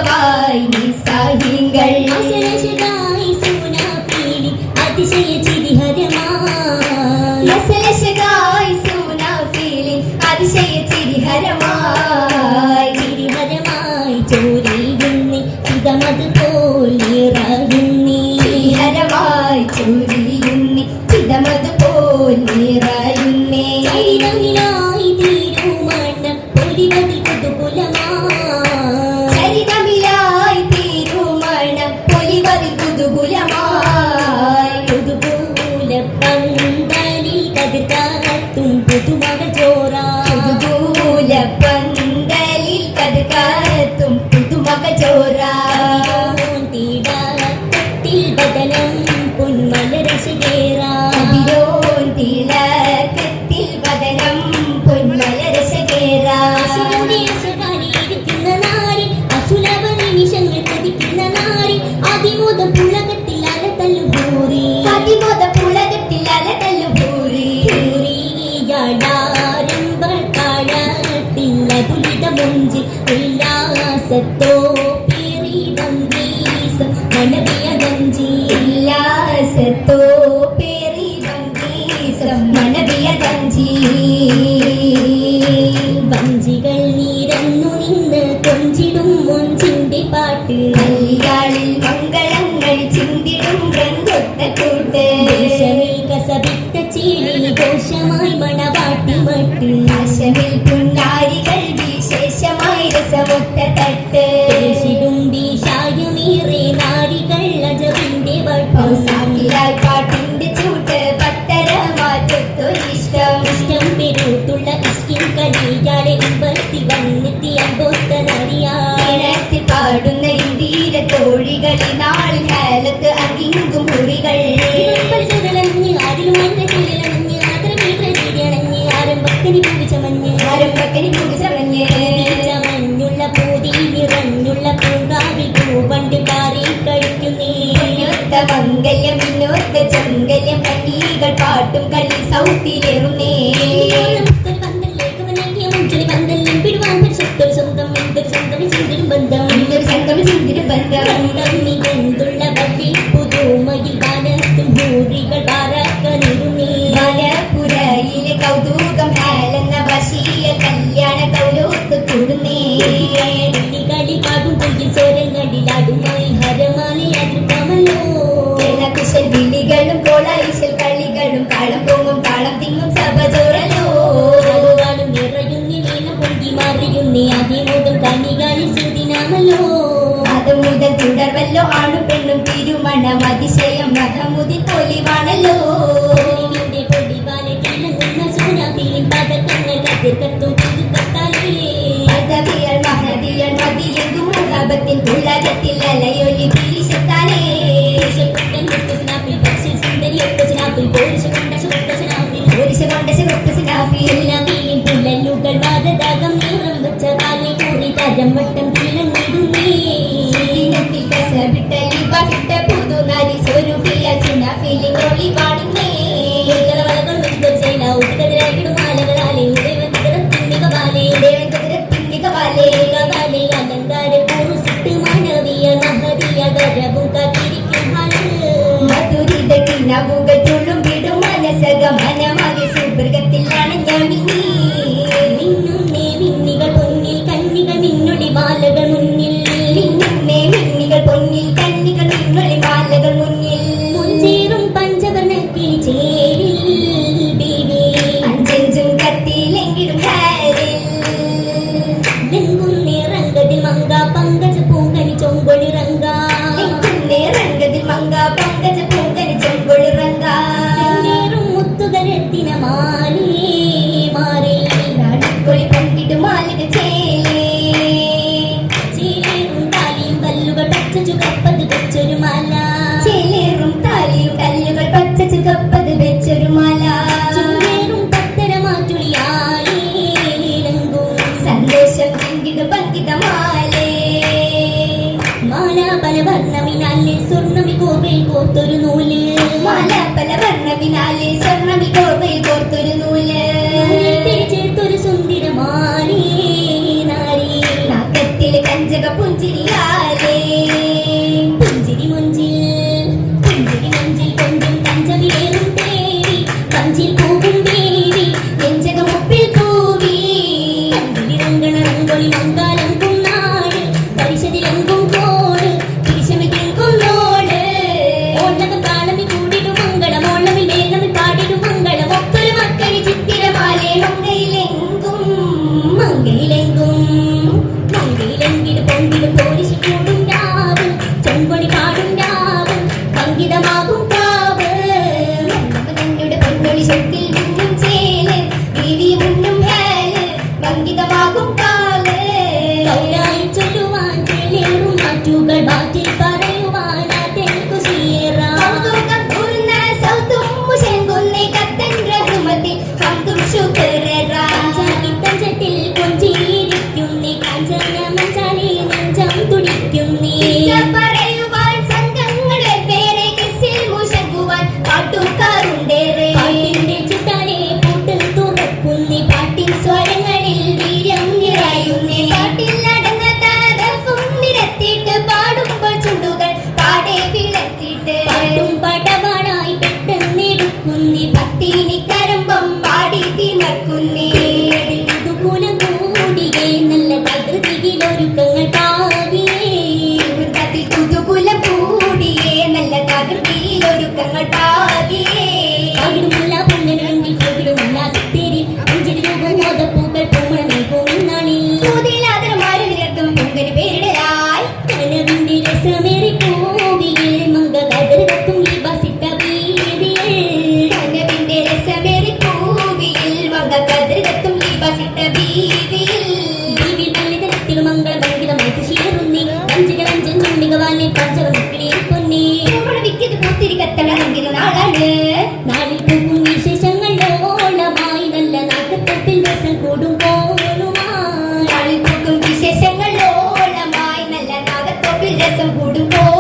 മികവായി നിസ്സാഹികൾ അസലശകായി സൂനാഫീലി അതിശയ ചിരിഹരമായി അസലശകായി സൂനാഫീലി അതിശയ ചിരിഹരമായി ചിരിഹരമായി ചോരിയുന്നി ചിതമത് പോലിറയുന്നി ചിരിഹരമായി ചോരിയുന്നി ചിതമത് പോലിറയുന്നേ ചരിതമിലായി തീരുമണ്ണ പൊലിവതിൽ കുതുകുലമായി ചരിതമിലായി തീരുമണ പൊലിവതിൽ കുതുകുലമായി പുതുപൂല പന്തലിൽ കതിർക്കാത്തും പുതുമക ചോറാ പുതുകൂല പന്തലിൽ കതുകാത്തും പുതുമക ചോറാ തീടാത്തിൽ ബദനം പൊന്മലരശകേറാ അതിലോൻ തിളക്കത്തിൽ വദനം പൊന്മലരശകേറാ ിരിക്കുന്ന നാരി അസുലഭ നിമിഷങ്ങൾ പതിക്കുന്ന നാരി അതിമോദം പുളകത്തിൽ അലതല്ലു ഭൂരി അതിമോദ പുളകത്തിൽ അലതല്ലു ഭൂരി ിൽ മുഞ്ചിൽ ഉല്ലാസത്തോ പിറിടം വീസം മനവിയ ഗഞ്ചി ഉല്ലാസത്തോ പെരിടം വീസം മനവിയ ഗഞ്ചി വഞ്ചികൾ നിരന്നു നിന്ന് കൊഞ്ചിടും മൊഞ്ചിന്റെ പാട്ട് കല്യാളിൽ മംഗളങ്ങൾ ചിന്തിടും രംഗൊത്ത കൂട്ട് ദേശമിൽ കസവിട്ട ചീലി ഘോഷമായി മണവാട്ടി മട്ട് ആശമിൽ പുന്നാരികൾ വിശേഷമായി രസമൊത്ത തട്ട് ിടും ബീഷായുമീറെ നാരികൾ അജവിന്റെ വട്ടം സാക്കിലായി പാട്ടിന്റെ ചൂട്ട് പത്തര മാറ്റത്തൊരിഷ്ടം ഇഷ്ടം പെരുത്തുള്ള ഇഷ്കിൻ കലിയാളെ ഇമ്പത്തിൽ വന്നെത്തി അമ്പൊത്ത നറിയാ ഇണത്തി പാടുന്ന ഇന്ദീര തോഴികളിൽ നാളിൽ കാലത്ത് അങ്ങിങ്കും മുറികൾ ആരംഭക്കനി പൂജമഞ്ഞ് മഞ്ഞുള്ള പൂതി നിറഞ്ഞുള്ള പൂങ്കാവിൽ പൂവണ്ട് പാറി കഴിക്കുന്നേ മിന്നൊത്ത മംഗല്യം മിന്നൊത്ത ചങ്കല്യം കണ്ണീകൾ പാട്ടും കളി സൗത്തിലേറുന്നേ സ്വന്തം എന്തൊരു സ്വന്തം ചിന്തിരും ബന്ധം ഇന്നൊരു സംഗമ ചിന്തിരും ബന്ധം എന്തുള്ള വട്ടി പുതുമയിൽ വാനത്തും ഭൂരികൾ പാറക്കനിരുന്നേ മലപ്പുരയിലെ കൗതുകം ഹാലെന്ന ബഷീയ കല്യാണ കൗലോത്ത് കൂടുന്നേ കളി പാടും പൊയ്യിൽ സ്വരങ്ങളിലാടുമായി ഹരമാലി അതിർപ്പമല്ലോ കുശൽ വിളികളും കോളായിശൽ കളികളും കാളം പൊങ്ങും കാളം തിങ്ങും സഭ ചോറലോ അതുകാളും നിറയുന്നി നീളം പൊങ്കി മാറിയുന്നേ അതിമോദം കണികളിൽ സുദിനാമല്ലോ അത് മുതൽ തുടർവല്ലോ ആണും പെണ്ണും തിരുമണം അതിശയം മഹമുതി പൊലിവാണല്ലോ പൊലിവിന്റെ പൊടിവാലെ കിളങ്ങുന്ന സൂനാഫീലിൻ പതക്കങ്ങൾ കതിർക്കത്തും പുതുക്കത്താലേ പദവിയൽ മഹതിയൽ മതിയെങ്കും മുഹബത്തിൻ തുളകത്തിൽ അലയൊലി തിരിശത്താനേ പുരുഷൻ മുത്തസിനാഫിൽ പക്ഷി സുന്ദരി ഒത്തസിനാഫിൽ പോരിശ കൊണ്ട ശുദ്ധസിനാഫിൽ പുരുഷ കൊണ്ട ശുദ്ധസിനാഫിൽ സൂനാഫീലിൻ പുലല്ലുകൾ വാദദാഗം നിറം വെച്ച കാലി കൂറി തരം വട്ടം കിളങ്ങിടുന്നേ ദിനത്തിൽ കസവിട്ട ലിബഹിട്ട പുതുനാരി സ്വരൂപിയ സുനാഫിലിൻ ഒളി പാടുന്നേ വളകൾ മുൻപ് ചെയ്ത ഉടുകതിരായിടും ആലകളാലെ ഉദയവത്തിരത്തിൻ മികവാലെ ദേവൻ മികവാലേ മികവാലെ അലങ്കാര പൂറുസിട്ട് മാനവീയ മഹതിയ ഗരവും കാത്തിരിക്കും മധുരിത കിണവുകൾ തുളുമ്പിടും മനസക മനമതി സുമൃഗത്തിൽ അണഞ്ഞ മിന്നി മിന്നുന്നേ മിന്നികൾ പൊന്നിൽ കണ്ണികൾ മിന്നൊളി മാലകൾ മുന്നിൽ മിന്നുന്നേ മിന്നികൾ പൊന്നിൽ കണ്ണികൾ മിന്നൊളി മാലകൾ മുന്നിൽ മുഞ്ചേറും പഞ്ചവർണ്ണ കിളിച്ചേരിൽ ബീവി അഞ്ചഞ്ചും കത്തിയിലെങ്കിലും ഹാരിൽ ലെങ്കുന്നേ റംഗതിൽ മങ്ക പങ്കജ പൂങ്കനി ചൊങ്കൊളി റങ്ക രംഗത്തിൽ മങ്ക പങ്കജ പൂങ്കനി ചെമ്പൊളി റങ്ക മുത്തുകരത്തിന മാലേ മാറി നാടിക്കൊളി പങ്കിട്ട് മാലിക ചേലേ ചീലേറും താലിയും കല്ലുകൾ പച്ച ചുകപ്പത് വെച്ചൊരു മാല ചേലേറും താലിയും കല്ലുകൾ പച്ച ചുകപ്പത് വെച്ചൊരു മാല ചുങ്കേറും പത്തര മാറ്റുളിയാലേ സന്ദേശം പങ്കിട് പങ്കിത മാലേ മാല പല വർണ്ണമിനാലെ സ്വർണ്ണമി കോർവയിൽ കോർത്തൊരു നൂല് മാല പല വർണ്ണമിനാലെ സ്വർണ്ണമി കോർവയിൽ കോർത്തൊരു നൂല് ചേർത്തൊരു സുന്ദരമാലേ നാരി നാക്കത്തില് കഞ്ചക പുഞ്ചിരിയാ ഭഗവാനെ പഞ്ചവക്കിളി പൊന്നേ വിക്കത് പൂത്തിരി കത്തണമെങ്കിൽ നാളാണ് നാളിൽ പോകും വിശേഷങ്ങൾ ഓണമായി നല്ല നാട്ടത്തൊട്ടിൽ രസം കൂടും നാളിൽ പോകും വിശേഷങ്ങൾ ഓണമായി നല്ല നാഗത്തോപ്പിൽ രസം കൂടുമ്പോൾ